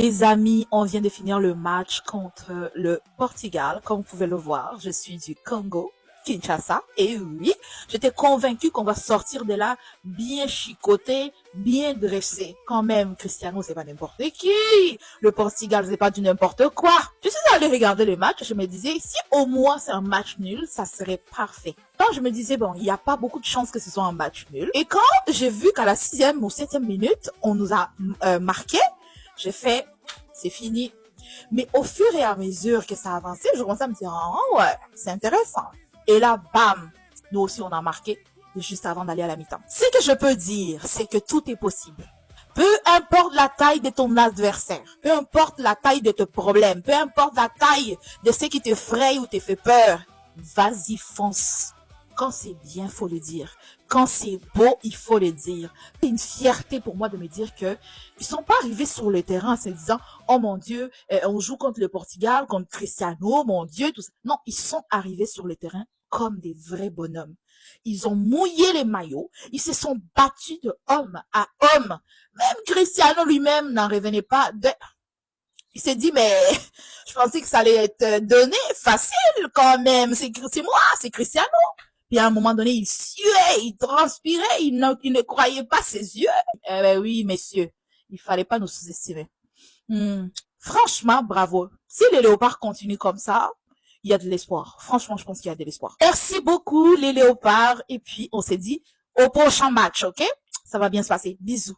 Les amis, on vient de finir le match contre le Portugal. Comme vous pouvez le voir, je suis du Congo, Kinshasa. Et oui, j'étais convaincue qu'on va sortir de là bien chicoté, bien dressé. Quand même, Cristiano, c'est pas n'importe qui. Le Portugal, c'est pas du n'importe quoi. Je suis allée regarder le match. Je me disais, si au moins c'est un match nul, ça serait parfait. Donc, je me disais, bon, il n'y a pas beaucoup de chances que ce soit un match nul. Et quand j'ai vu qu'à la 6e ou 7e minute, on nous a marqué, j'ai fait, c'est fini. Mais au fur et à mesure que ça avançait, je commençais à me dire, ah ouais, c'est intéressant. Et là, bam, nous aussi on a marqué juste avant d'aller à la mi-temps. Ce que je peux dire, c'est que tout est possible. Peu importe la taille de ton adversaire, peu importe la taille de tes problèmes, peu importe la taille de ce qui te fraye ou te fait peur, vas-y, fonce. Quand c'est bien, faut le dire. Quand c'est beau, il faut le dire. C'est une fierté pour moi de me dire que ils sont pas arrivés sur le terrain en se disant, oh mon Dieu, on joue contre le Portugal, contre Cristiano, mon Dieu, tout ça. Non, ils sont arrivés sur le terrain comme des vrais bonhommes. Ils ont mouillé les maillots, ils se sont battus de homme à homme. Même Cristiano lui-même n'en revenait pas de... Il s'est dit, mais je pensais que ça allait être donné facile quand même. C'est moi, c'est Cristiano. Puis à un moment donné, il suait, il transpirait, il ne croyait pas ses yeux. Eh ben oui, messieurs, il fallait pas nous sous-estimer. Hmm. Franchement, bravo. Si les léopards continuent comme ça, il y a de l'espoir. Franchement, je pense qu'il y a de l'espoir. Merci beaucoup, les léopards. Et puis, on s'est dit au prochain match, ok? Ça va bien se passer. Bisous.